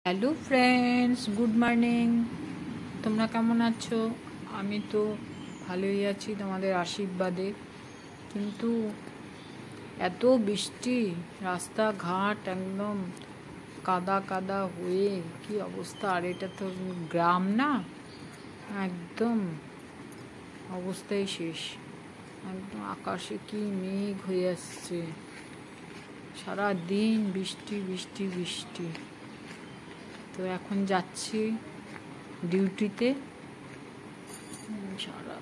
Hello friends, good morning. তোমরা কেমন আছো? আমি তো ভালোই আছি তোমাদের আশীর্বাদে। কিন্তু এত বৃষ্টি, রাস্তাঘাট একদম কাদা কাদা হয়ে কি অবস্থা। আর এটা তো গ্রাম না, একদম অবস্থাই শেষ। একদম আকাশে কি মেঘ হয়ে আসছে, সারা দিন বৃষ্টি বৃষ্টি বৃষ্টি। তো এখন যাচ্ছি ডিউটিতে। সারা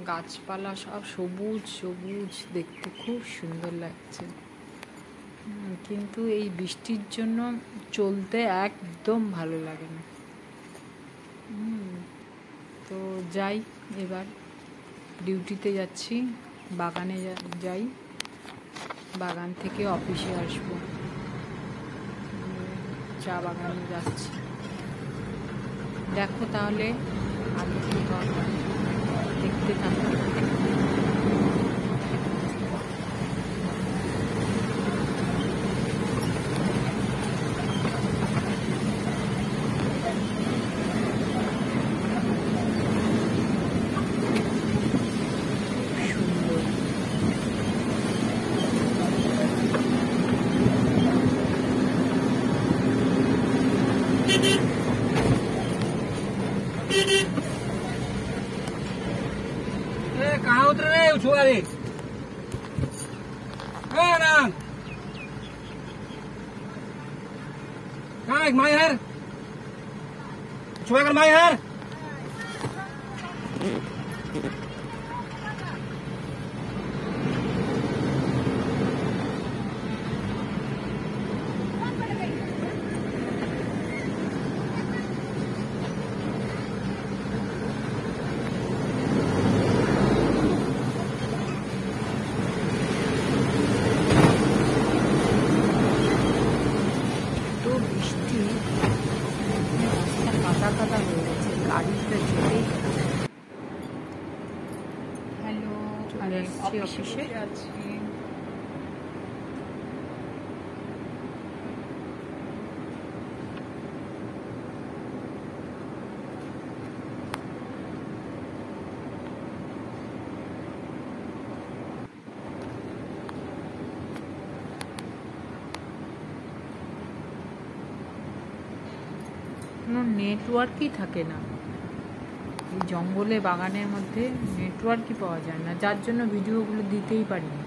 গাছপালা সব সবুজ সবুজ, দেখতে খুব সুন্দর লাগছে। কিন্তু এই বৃষ্টির জন্য চলতে একদম ভালো লাগে না। তো যাই, এবার ডিউটিতে যাচ্ছি, বাগানে যাই, বাগান থেকে অফিসে আসবো। চা বাগানে যাচ্ছি, দেখো তাহলে আগে কি হয়, দেখতে থাকো। कहाँ उतर रहे हो छुआरे? कहाँ एक माई हर छुआ कर माई हर কাদা হয়ে গেছে, গাড়িটা যেতেই। হ্যালো, চলে এসেছি অফিসে। আছি কোনো নেটওয়ার্কই থাকে না এই জঙ্গলে, বাগানের মধ্যে নেটওয়ার্কই পাওয়া যায় না, যার জন্য ভিডিওগুলো দিতেই পারি না।